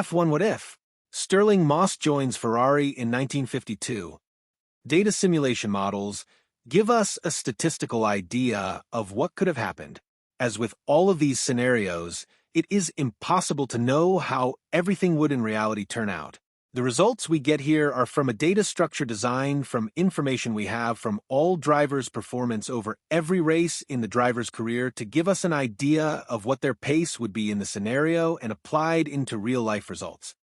F1 What If? Stirling Moss joins Ferrari in 1952. Data simulation models give us a statistical idea of what could have happened. As with all of these scenarios, it is impossible to know how everything would in reality turn out. The results we get here are from a data structure designed from information we have from all drivers' performance over every race in the driver's career to give us an idea of what their pace would be in the scenario and applied into real-life results.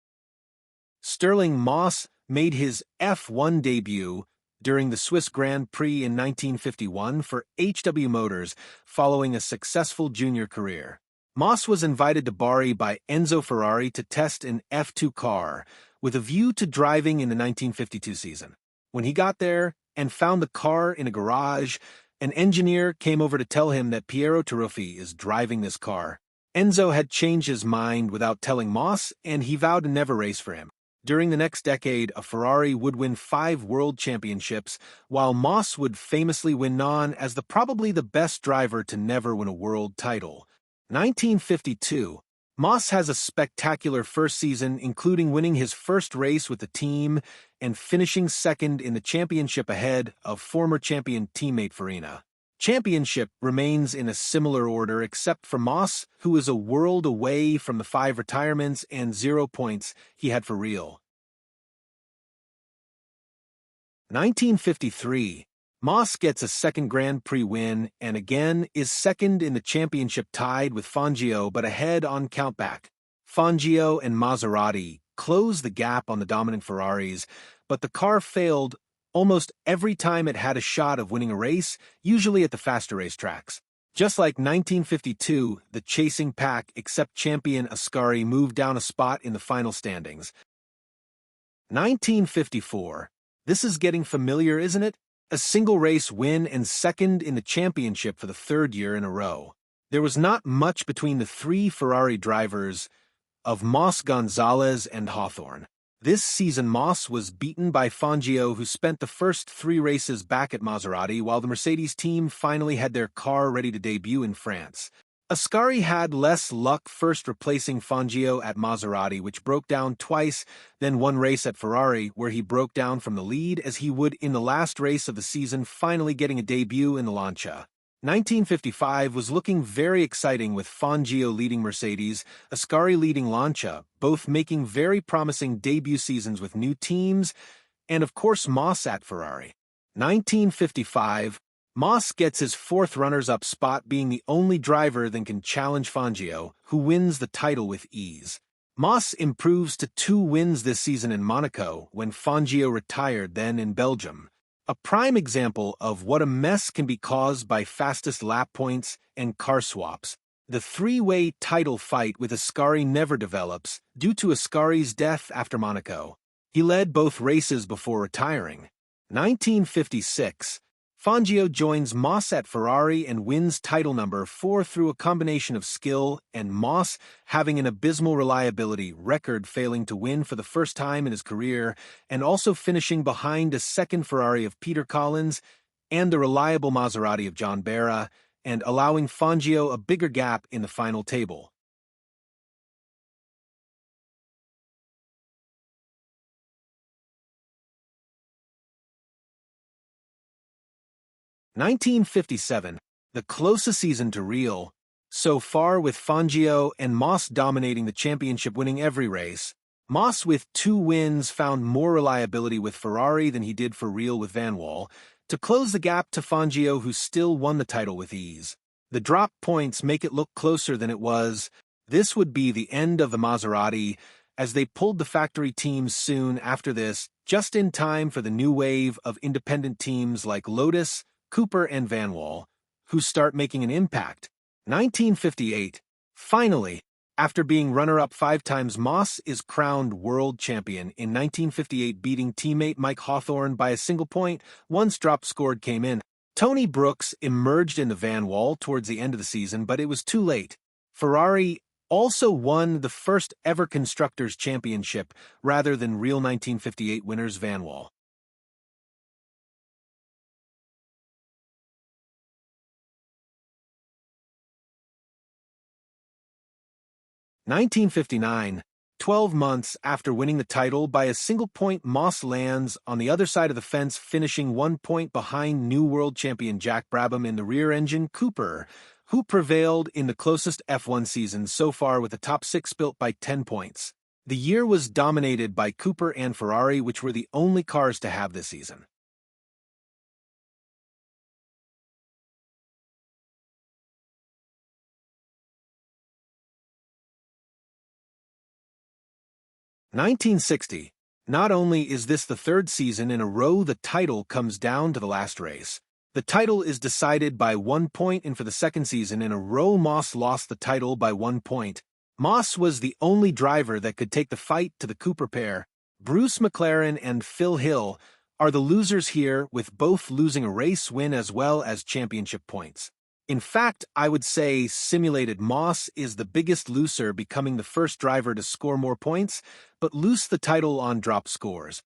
Stirling Moss made his F1 debut during the Swiss Grand Prix in 1951 for HW Motors following a successful junior career. Moss was invited to Bari by Enzo Ferrari to test an F2 car, with a view to driving in the 1952 season. When he got there and found the car in a garage, an engineer came over to tell him that Piero Taruffi is driving this car. Enzo had changed his mind without telling Moss, and he vowed to never race for him. During the next decade, a Ferrari would win 5 world championships, while Moss would famously win none as probably the best driver to never win a world title. 1952. Moss has a spectacular first season, including winning his first race with the team and finishing second in the championship ahead of former champion teammate Farina. Championship remains in a similar order except for Moss, who is a world away from the 5 retirements and 0 points he had for real. 1953. Moss gets a second Grand Prix win and again is second in the championship tied with Fangio but ahead on countback. Fangio and Maserati close the gap on the dominant Ferraris, but the car failed almost every time it had a shot of winning a race, usually at the faster racetracks. Just like 1952, the chasing pack except champion Ascari moved down a spot in the final standings. 1954. This is getting familiar, isn't it? A single race win and second in the championship for the 3rd year in a row. There was not much between the 3 Ferrari drivers of Moss, Gonzalez, and Hawthorne. This season Moss was beaten by Fangio, who spent the first 3 races back at Maserati, while the Mercedes team finally had their car ready to debut in France. Ascari had less luck, first replacing Fangio at Maserati, which broke down twice, then one race at Ferrari, where he broke down from the lead as he would in the last race of the season, finally getting a debut in the Lancia. 1955 was looking very exciting with Fangio leading Mercedes, Ascari leading Lancia, both making very promising debut seasons with new teams, and of course Moss at Ferrari. 1955, Moss gets his 4th runners-up spot, being the only driver that can challenge Fangio, who wins the title with ease. Moss improves to 2 wins this season in Monaco, when Fangio retired, then in Belgium. A prime example of what a mess can be caused by fastest lap points and car swaps. The 3-way title fight with Ascari never develops, due to Ascari's death after Monaco. He led both races before retiring. 1956. Fangio joins Moss at Ferrari and wins title number 4 through a combination of skill and Moss having an abysmal reliability record, failing to win for the first time in his career and also finishing behind a second Ferrari of Peter Collins and the reliable Maserati of John Barra, and allowing Fangio a bigger gap in the final table. 1957, the closest season to real, so far with Fangio and Moss dominating the championship, winning every race. Moss with 2 wins found more reliability with Ferrari than he did for real with Van Wall, to close the gap to Fangio, who still won the title with ease. The drop points make it look closer than it was. This would be the end of the Maserati, as they pulled the factory teams soon after this, just in time for the new wave of independent teams like Lotus, Cooper, and Van Wall, who start making an impact. 1958. Finally, after being runner-up 5 times, Moss is crowned world champion in 1958, beating teammate Mike Hawthorne by a single point. Once drop scored came in. Tony Brooks emerged in the Van Wall towards the end of the season, but it was too late. Ferrari also won the first ever Constructors' Championship rather than real 1958 winners Van Wall. 1959, 12 months after winning the title by a single point, Moss lands on the other side of the fence, finishing 1 point behind new world champion Jack Brabham in the rear-engine Cooper, who prevailed in the closest F1 season so far with a top 6 built by 10 points. The year was dominated by Cooper and Ferrari, which were the only cars to have this season. "1960. Not only is this the third season in a row the title comes down to the last race. The title is decided by 1 point, and for the second season in a row Moss lost the title by 1 point. Moss was the only driver that could take the fight to the Cooper pair. Bruce McLaren and Phil Hill are the losers here, with both losing a race win as well as championship points. In fact, I would say simulated Moss is the biggest loser, becoming the first driver to score more points, but lose the title on drop scores.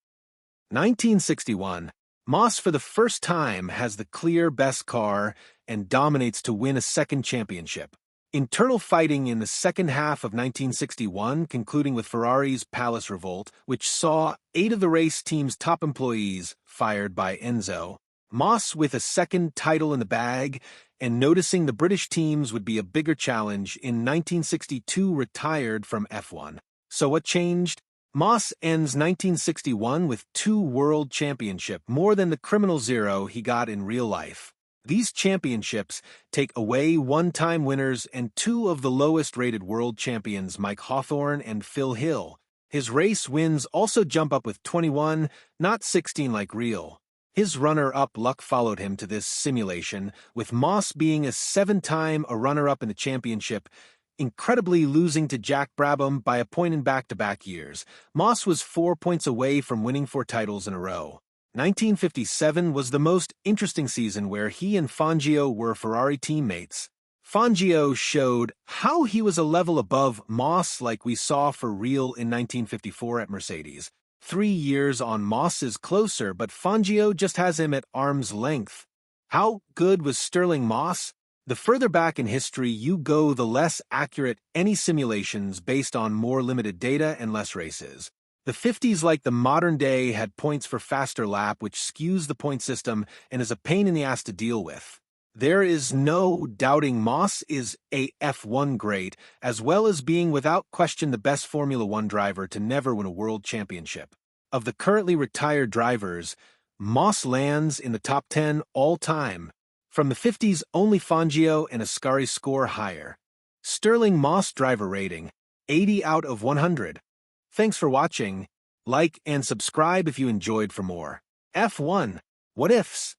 1961. Moss for the first time has the clear best car and dominates to win a second championship. Internal fighting in the second half of 1961, concluding with Ferrari's Palace Revolt, which saw 8 of the race team's top employees fired by Enzo. Moss with a second title in the bag, and noticing the British teams would be a bigger challenge, in 1962 retired from F1. So what changed? Moss ends 1961 with 2 world championships, more than the criminal 0 he got in real life. These championships take away one-time winners and 2 of the lowest-rated world champions, Mike Hawthorne and Phil Hill. His race wins also jump up with 21, not 16 like real. His runner-up luck followed him to this simulation, with Moss being a 7-time runner-up in the championship, incredibly losing to Jack Brabham by a point in back-to-back years. Moss was 4 points away from winning 4 titles in a row. 1957 was the most interesting season, where he and Fangio were Ferrari teammates. Fangio showed how he was a level above Moss, like we saw for real in 1954 at Mercedes. 3 years on, Moss is closer, but Fangio just has him at arm's length. How good was Stirling Moss? The further back in history you go, the less accurate any simulations based on more limited data and less races. The 50s, like the modern day, had points for faster lap, which skews the point system and is a pain in the ass to deal with. There is no doubting Moss is a F1 great, as well as being without question the best Formula One driver to never win a world championship. Of the currently retired drivers, Moss lands in the top 10 all time. From the 50s, only Fangio and Ascari score higher. Stirling Moss driver rating, 80 out of 100. Thanks for watching. Like and subscribe if you enjoyed. For more F1 What Ifs.